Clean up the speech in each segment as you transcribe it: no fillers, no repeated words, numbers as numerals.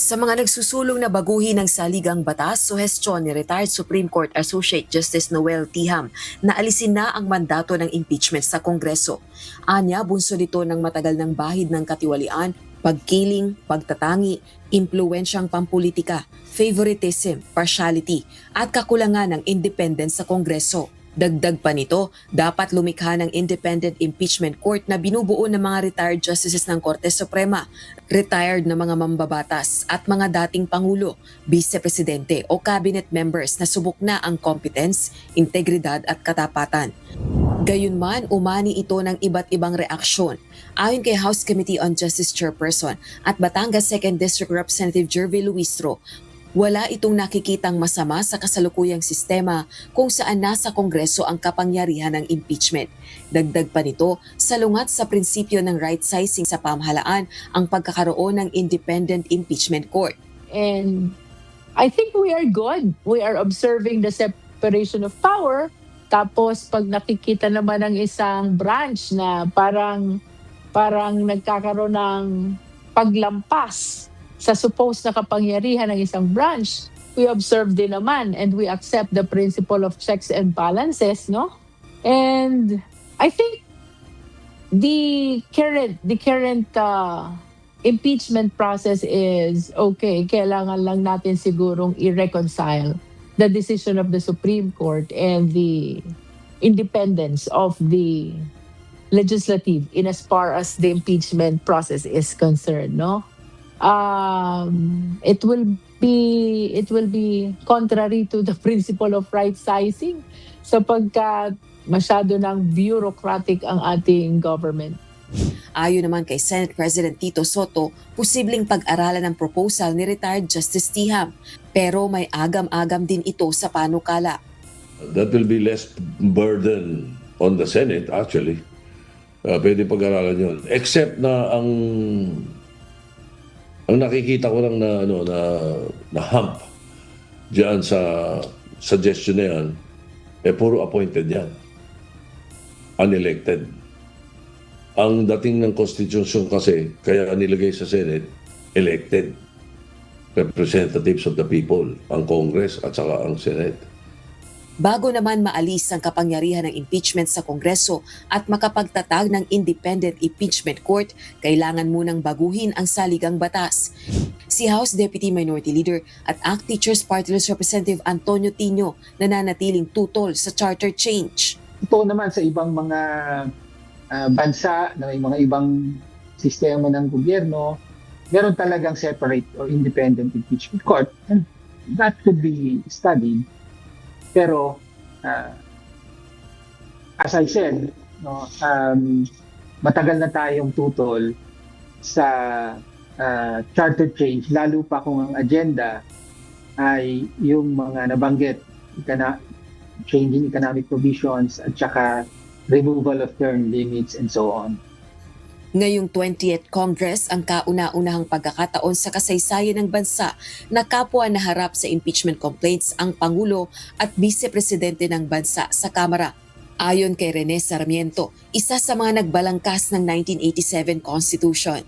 Sa mga nagsusulong na baguhin ng saligang batas, suhestyon ni retired Supreme Court Associate Justice Noel Tiham na alisin na ang mandato ng impeachment sa Kongreso. Anya, bunso nito ng matagal ng bahid ng katiwalian, pagkiling, pagtatangi, impluwensyang pampolitika, favoritism, partiality, at kakulangan ng independence sa Kongreso. Dagdag pa nito, dapat lumikha ng independent impeachment court na binubuo ng mga retired justices ng Korte Suprema, retired na mga mambabatas at mga dating pangulo, vice-presidente o cabinet members na subok na ang competence, integridad at katapatan. Gayunman, umani ito ng iba't ibang reaksyon. Ayon kay House Committee on Justice Chairperson at Batangas 2nd District Representative Jervy Luistro, wala itong nakikitang masama sa kasalukuyang sistema kung saan nasa Kongreso ang kapangyarihan ng impeachment. Dagdag pa nito, salungat sa prinsipyo ng right sizing sa pamahalaan ang pagkakaroon ng independent impeachment court. And I think we are good. We are observing the separation of power. Tapos pag nakikita naman ng isang branch na parang nagkakaroon ng paglampas sa supposed na kapangyarihan ng isang branch, we observe din naman and we accept the principle of checks and balances, no? And I think the current impeachment process is okay. Kailangan lang natin sigurong i-reconcile the decision of the Supreme Court and the independence of the legislative in as far as the impeachment process is concerned, no? It will be contrary to the principle of right sizing sapagkat masyado ng bureaucratic ang ating government. Ayon naman kay Senate President Tito Soto, posibleng pag-aralan ng proposal ni retired Justice Tiham, pero may agam-agam din ito sa panukala. That will be less burden on the Senate actually. Pwede pag-aralan yun. Except na ang nakikita ko lang na hump diyan sa suggestion na yan, puro appointed yan. Unelected. Ang dating ng Constitution kasi, kaya nilagay sa Senate, elected. Representatives of the people, ang Congress at saka ang Senate. Bago naman maalis ang kapangyarihan ng impeachment sa Kongreso at makapagtatag ng independent impeachment court, kailangan munang baguhin ang saligang batas. Si House Deputy Minority Leader at ACT Teachers Party List Representative Antonio Tino nananatiling tutol sa charter change. Ito naman sa ibang mga bansa na may mga ibang sistema ng gobyerno, meron talagang separate or independent impeachment court, and that could be studied. Pero as I said, matagal na tayong tutol sa charter change, lalo pa kung ang agenda ay yung mga nabanggit, changing economic provisions at saka removal of term limits and so on. Ngayong 20th Congress ang kauna-unahang pagkakataon sa kasaysayan ng bansa na kapwa na harap sa impeachment complaints ang Pangulo at Vice-Presidente ng bansa sa Kamara. Ayon kay Rene Sarmiento, isa sa mga nagbalangkas ng 1987 Constitution.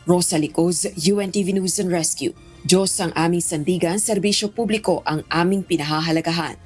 Rosa Licoz, UNTV News and Rescue. Diyos ang aming sandigan, serbisyo publiko ang aming pinahahalagahan.